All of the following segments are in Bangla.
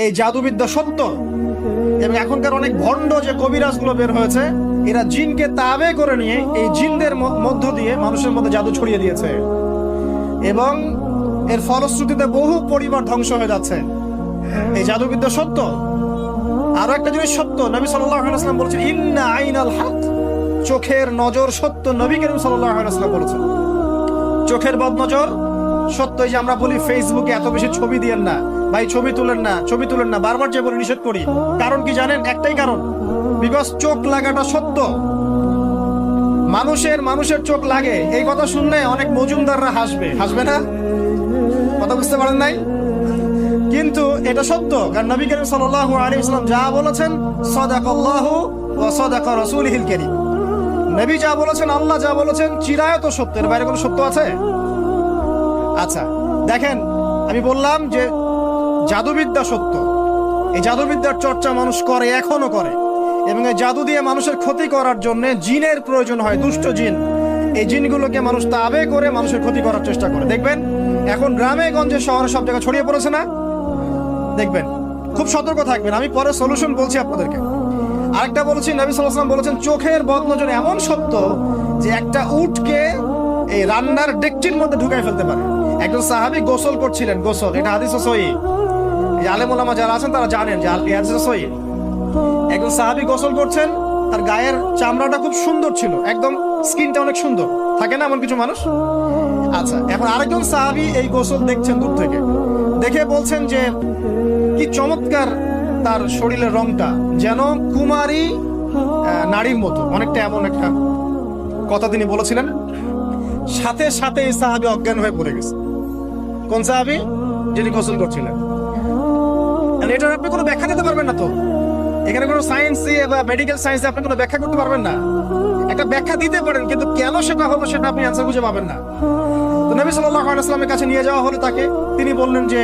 এই জাদুবিদ্যা সত্য, এবং এখনকার অনেক ভণ্ড যে কবিরাজগুলো বের হয়েছে, এরা জিনকে তাবে করে নিয়ে এই জিনদের মধ্য দিয়ে মানুষের মধ্যে জাদু ছড়িয়ে দিয়েছে, এবং এর ফলশ্রুতিতে বহু পরিবার ধ্বংস হয়ে যাচ্ছে। এই জাদুবিদ্যা সত্য। আরো একটা জিনিস সত্য, নবী সাল্লাল্লাহু আলাইহি ওয়াসাল্লাম বলেছেন ইন্না আইনাল হক, চোখের নজর সত্য। নবী করিম সাল্লাল্লাহু আলাইহি ওয়াসাল্লাম বলেছেন চোখের বদনজর সত্য। এই যে আমরা বলি ফেসবুকে এত বেশি ছবি দিয়েন না ভাই, ছবি তুলেন না, ছবি তুলেন না, বারবার যে বলে নিষেধ করি, কারণ কি জানেন? একটাই কারণ, বিকজ চোখ লাগাটা সত্য। মানুষের চোখ লাগে, এই কথা শুনলে অনেক মজুমদাররা হাসবে না? কথা বুঝতে পারেন নাই? কিন্তু এটা সত্য, কারণ নবী করিম সাল্লাল্লাহু আলাইহি ওয়াসাল্লাম যা বলেছেন সাদাকাল্লাহু ওয়া সাদাকা রাসূলুহুল কারীম, নবী যা বলেছেন, আল্লাহ যা বলেছেন চিরায়ত সত্য, এর বাইরে কোনো সত্য আছে? আচ্ছা দেখেন, আমি বললাম যে জাদুবিদ্যা সত্য। এই জাদুবিদ্যার চর্চা মানুষ করে, এখনো করে, এবং এই জাদু দিয়ে মানুষের ক্ষতি করার জন্য জিনের প্রয়োজন হয়, দুষ্ট জিন। এই জিনগুলোকে মানুষ তাবে করে মানুষের ক্ষতি করার চেষ্টা করে। দেখবেন এখন গ্রামে গঞ্জে শহরে সব জায়গায় ছড়িয়ে পড়েছে না? দেখবেন, খুব সতর্ক থাকবেন। আমি পরে সলিউশন বলছি আপনাদেরকে। আরেকটা বলছি, নবী সাল্লাল্লাহু আলাইহি ওয়াসাল্লাম বলেছেন চোখের বদনজর এমন সত্য যে একটা উটকে এই রান্নার ডেকচির মধ্যে ঢুকাই ফেলতে পারে। একজন সাহাবী গোসল করছিলেন, গোসল, এটা হাদিস সহিহ, এই আলেম ওলামা যারা আছেন তারা জানেন যে হাদিস সহিহ। একজন সাহাবী গোসল করছেন, তার গায়ের চামড়াটা খুব সুন্দর ছিল, একদম স্কিনটা অনেক সুন্দর থাকে না এমন কিছু মানুষ? আচ্ছা, এখন আরেকজন সাহাবী এই গোসল দেখছেন দূর থেকে, দেখে বলছেন যে কি চমৎকার তার শরীরের রংটা, যেন কুমারী নারীর মতো, অনেকটা এমন একটা কথা তিনি বলেছিলেন। সাথে সাথে এই সাহাবী অজ্ঞান হয়ে পড়ে গেছে। কোন সাহাবী? যিনি গোসল করছিলেন। এটার আপনি কোনো ব্যাখ্যা দিতে পারবেন না তো, এখানে কোনো সায়েন্স বা মেডিকেল সায়েন্সে আপনি কোনো ব্যাখ্যা করতে পারবেন না। একটা ব্যাখ্যা দিতে পারেন, কিন্তু কেন সেটা হলো সেটা আপনি অ্যান্সার খুঁজে পাবেন না। তো নবী সাল্লাল্লাহু আলাইহি ওয়াসাল্লামের কাছে নিয়ে যাওয়া হলো তাকে। তিনি বললেন যে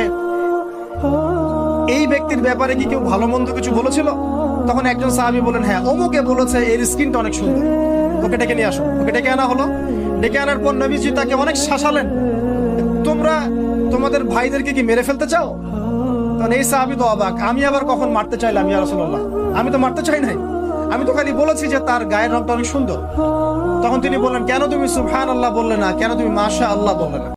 এই ব্যক্তির ব্যাপারে কি কেউ ভালো মন্দ কিছু বলেছিল? তখন একজন সাহাবী বলেন হ্যাঁ, অমুকে বলেছে এর স্কিনটা অনেক সুন্দর, ওকে ডেকে নিয়ে আসো। ওকে ডেকে আনা হলো। ডেকে আনার পর নবীজি তাকে অনেক শাসালেন, তোমরা তোমাদের ভাইদেরকে কি মেরে ফেলতে চাও? তখন এই সাহাবী তো অবাক, আমি আবার কখন মারতে চাইলাম ইয়া রাসূলুল্লাহ? আমি তো মারতে চাই নাই, আমি তো খালি বলেছি যে তার গায়ের রংটা অনেক সুন্দর। তখন তিনি বললেন কেন তুমি সুবহানাল্লাহ বললে না, কেন তুমি মাশাআল্লাহ বললে না?